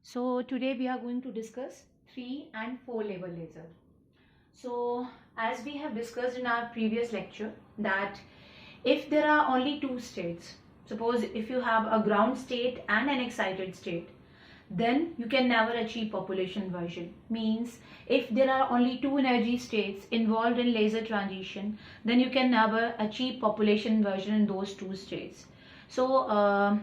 So today we are going to discuss 3 and 4 level laser. So as we have discussed in our previous lecture that if there are only two states, suppose if you have a ground state and an excited state, then you can never achieve population inversion. Means if there are only two energy states involved in laser transition, then you can never achieve population inversion in those two states. So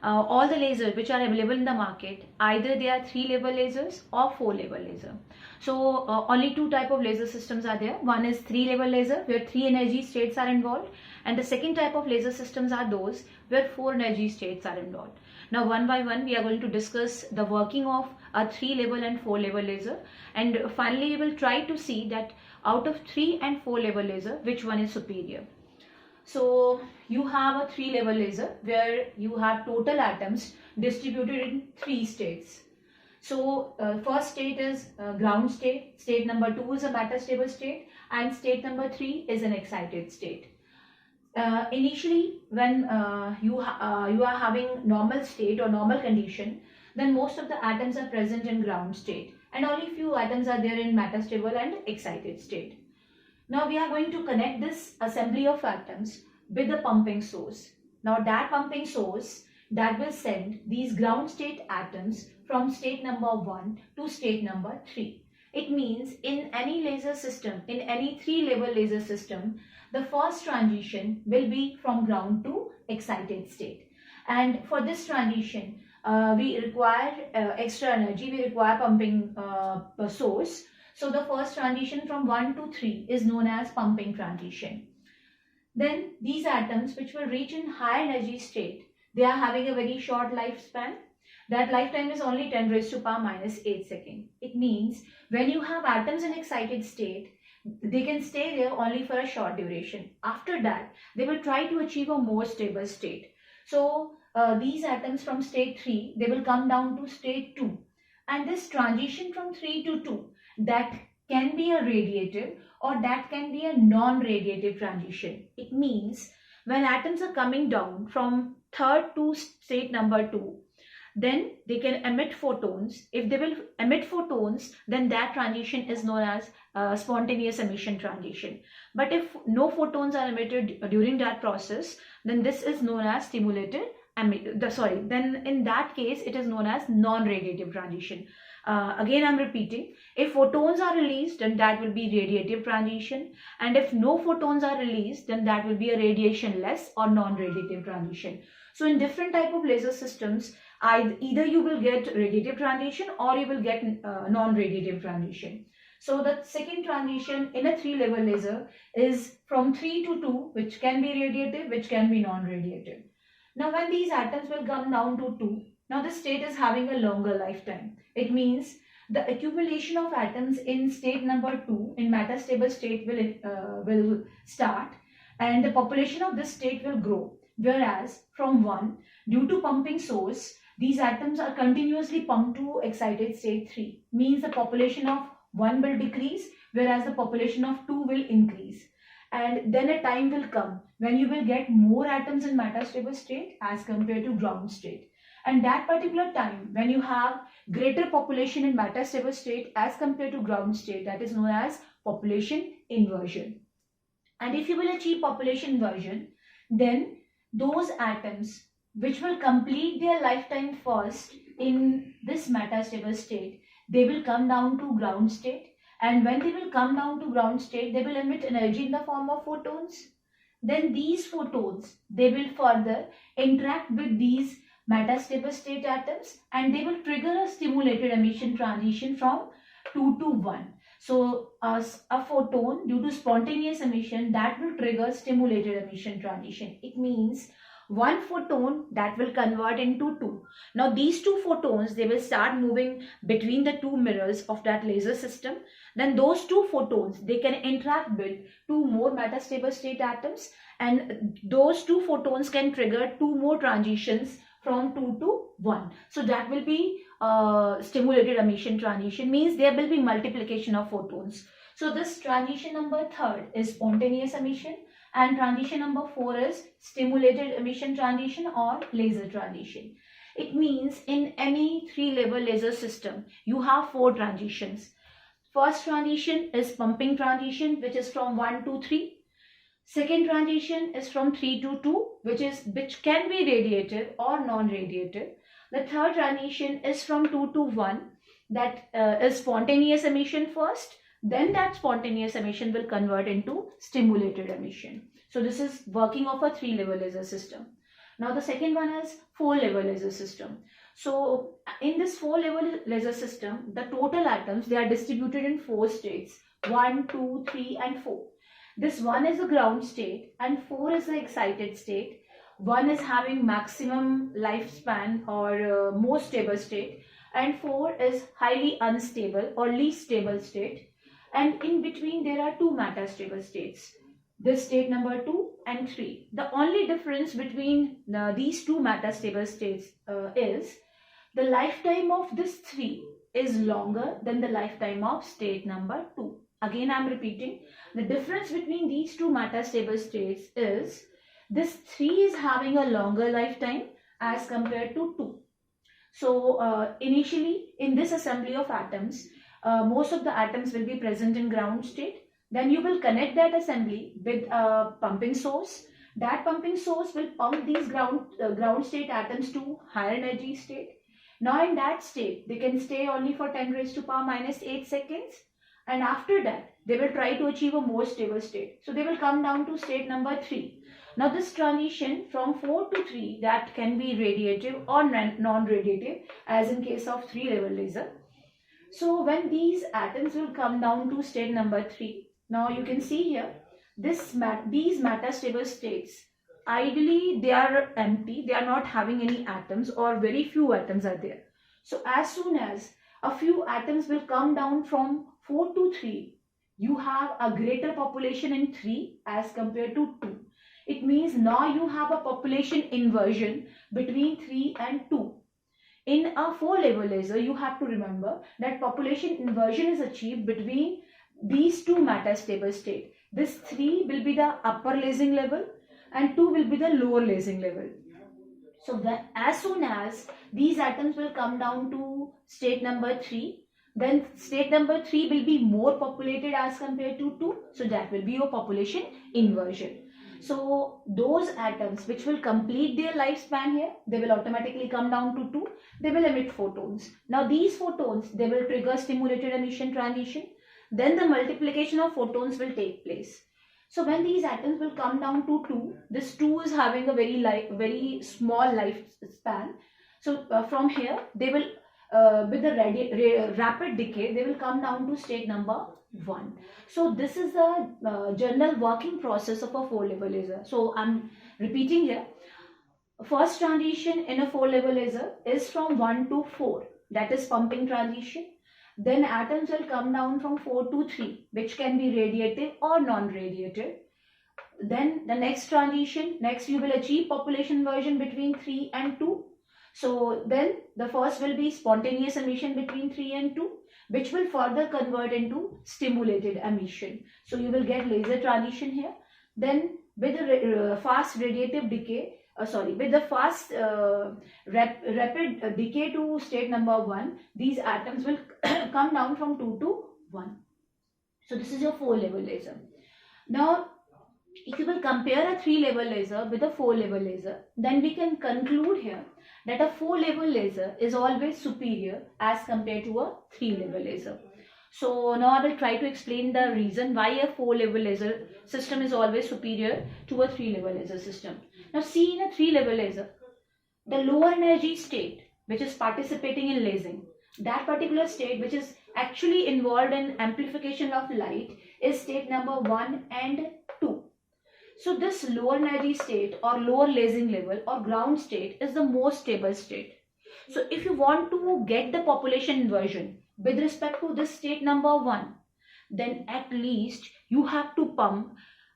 all the lasers which are available in the market, either they are 3 level lasers or 4 level laser. So only two type of laser systems are there. One is 3 level laser where 3 energy states are involved, and the second type of laser systems are those where 4 energy states are involved. Now one by one we are going to discuss the working of a 3 level and 4 level laser, and finally we will try to see that out of 3 and 4 level laser which one is superior. So you have a 3 level laser where you have total atoms distributed in 3 states. So first state is ground state, state number 2 is a metastable state, and state number 3 is an excited state. Initially when you are having normal state or normal condition, then most of the atoms are present in ground state and only few atoms are there in metastable and excited state. Now we are going to connect this assembly of atoms with a pumping source. Now that pumping source that will send these ground state atoms from state number 1 to state number 3. It means in any laser system, in any 3 level laser system, the first transition will be from ground to excited state. And for this transition, we require extra energy, we require pumping source. So the first transition from 1 to 3 is known as pumping transition. Then these atoms which will reach in high energy state, they are having a very short lifespan. That lifetime is only 10 raised to power minus 8 seconds. It means when you have atoms in excited state, they can stay there only for a short duration. After that, they will try to achieve a more stable state. So these atoms from state 3, they will come down to state 2. And this transition from 3 to 2, that can be a radiative or that can be a non-radiative transition. It means when atoms are coming down from third to state number 2, then they can emit photons. If they will emit photons, then that transition is known as spontaneous emission transition. But if no photons are emitted during that process, then this is known as stimulated then in that case it is known as non-radiative transition. Again I'm repeating, if photons are released then that will be radiative transition, and if no photons are released then that will be a radiation-less or non-radiative transition. So in different type of laser systems, either you will get radiative transition or you will get non-radiative transition. So the second transition in a 3 level laser is from 3 to 2, which can be radiative, which can be non-radiative. Now when these atoms will come down to 2, now this state is having a longer lifetime. It means the accumulation of atoms in state number 2 in metastable state will start, and the population of this state will grow. Whereas from 1, due to pumping source, these atoms are continuously pumped to excited state 3. Means the population of 1 will decrease, whereas the population of 2 will increase. And then a time will come when you will get more atoms in metastable state as compared to ground state. And that particular time when you have greater population in metastable state as compared to ground state, that is known as population inversion. And if you will achieve population inversion, then those atoms which will complete their lifetime first in this metastable state, they will come down to ground state. And when they will come down to ground state, they will emit energy in the form of photons. Then these photons, they will further interact with these metastable state atoms and they will trigger a stimulated emission transition from 2 to 1. So as a photon, due to spontaneous emission, that will trigger stimulated emission transition. It means one photon that will convert into 2. Now these 2 photons, they will start moving between the 2 mirrors of that laser system. Then those 2 photons, they can interact with 2 more metastable state atoms, and those 2 photons can trigger 2 more transitions from 2 to 1. So that will be stimulated emission transition, means there will be multiplication of photons. So this transition number 3 is spontaneous emission, and transition number 4 is stimulated emission transition or laser transition. It means in any 3-level laser system, you have 4 transitions. First transition is pumping transition, which is from 1 to 3. Second transition is from 3 to 2, which can be radiative or non-radiative. The third transition is from 2 to 1, that is spontaneous emission first. Then that spontaneous emission will convert into stimulated emission. So this is working of a 3-level laser system. Now the second one is 4-level laser system. So in this 4-level laser system, the total atoms, they are distributed in 4 states: 1, 2, 3 and 4. This 1 is the ground state and 4 is the excited state. 1 is having maximum lifespan or most stable state, and 4 is highly unstable or least stable state. And in between there are 2 metastable states, this state number 2 and 3. The only difference between these 2 metastable states is the lifetime of this 3 is longer than the lifetime of state number 2. Again, I am repeating, the difference between these 2 metastable states is this 3 is having a longer lifetime as compared to 2. So initially in this assembly of atoms, most of the atoms will be present in ground state. Then you will connect that assembly with a pumping source. That pumping source will pump these ground state atoms to higher energy state. Now in that state, they can stay only for 10 raised to power minus 8 seconds. And after that, they will try to achieve a more stable state. So they will come down to state number 3. Now this transition from 4 to 3, that can be radiative or non-radiative, as in case of 3-level laser. So when these atoms will come down to state number 3, now you can see here, these metastable states, ideally they are empty, they are not having any atoms or very few atoms are there. So as soon as a few atoms will come down from 4 to 3, you have a greater population in 3 as compared to 2. It means now you have a population inversion between 3 and 2. In a 4-level laser, you have to remember that population inversion is achieved between these 2 metastable states. This 3 will be the upper lasing level and 2 will be the lower lasing level. So that as soon as these atoms will come down to state number 3, then state number 3 will be more populated as compared to 2. So that will be your population inversion. So those atoms which will complete their lifespan here, they will automatically come down to 2. They will emit photons. Now these photons, they will trigger stimulated emission transition. Then the multiplication of photons will take place. So when these atoms will come down to 2, this 2 is having a very small lifespan. So from here, they will, with the rapid decay, they will come down to state number 1. So this is the general working process of a 4-level laser. So I'm repeating here. First transition in a 4-level laser is from 1 to 4, that is pumping transition. Then atoms will come down from 4 to 3, which can be radiative or non-radiative. Then the next transition, next you will achieve population inversion between 3 and 2. So then the first will be spontaneous emission between 3 and 2, which will further convert into stimulated emission. So you will get laser transition here. Then with the fast radiative decay, with the fast rapid decay to state number 1, these atoms will come down from 2 to 1. So this is your 4-level laser. Now if you will compare a 3-level laser with a 4-level laser, then we can conclude here that a 4-level laser is always superior as compared to a 3-level laser. So now I will try to explain the reason why a 4-level laser system is always superior to a 3-level laser system. Now see, in a 3-level laser, the lower energy state which is participating in lasing, that particular state which is actually involved in amplification of light, is state number 1 and 2. So this lower energy state or lower lasing level or ground state is the most stable state. So if you want to get the population inversion with respect to this state number 1, then at least you have to pump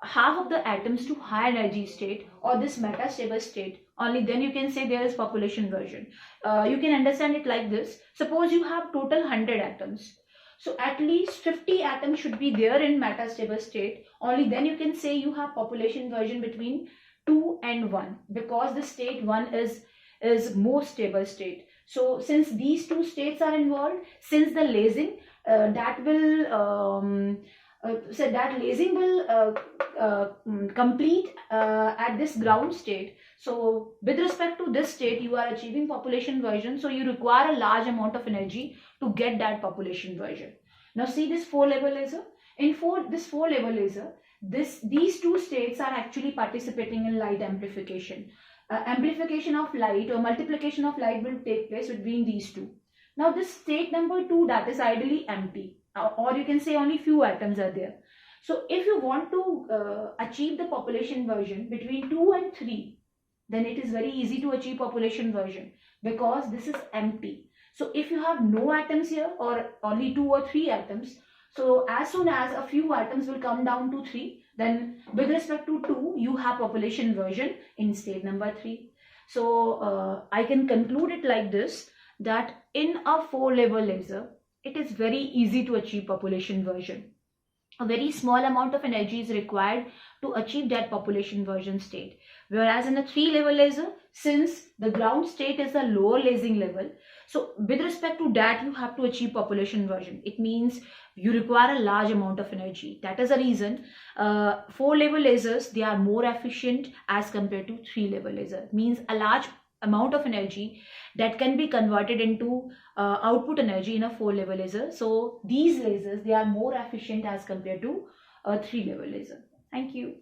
half of the atoms to high energy state or this metastable state. Only then you can say there is population inversion. You can understand it like this. Suppose you have total 100 atoms. So at least 50 atoms should be there in metastable state. Only then you can say you have population inversion between 2 and 1, because the state 1 is is most stable state. So since these two states are involved, since the lasing that will so that lasing will complete at this ground state. So with respect to this state, you are achieving population inversion, so you require a large amount of energy to get that population inversion. Now see this 4-level laser. In this 4-level laser, these two states are actually participating in light amplification. Amplification of light or multiplication of light will take place between these two. Now this state number 2, that is ideally empty, or you can say only few atoms are there. So if you want to achieve the population inversion between 2 and 3, then it is very easy to achieve population inversion because this is empty. So if you have no atoms here or only 2 or 3 atoms, so as soon as a few atoms will come down to 3, then with respect to 2, you have population inversion in state number 3. So I can conclude it like this, that in a 4-level laser, it is very easy to achieve population inversion. A very small amount of energy is required to achieve that population inversion state. Whereas in a 3-level laser, since the ground state is the lower lasing level, so with respect to that, you have to achieve population inversion. It means you require a large amount of energy. That is the reason 4-level lasers, they are more efficient as compared to 3-level laser. It means a large amount of energy that can be converted into output energy in a 4-level laser. So these lasers, they are more efficient as compared to a 3-level laser. Thank you.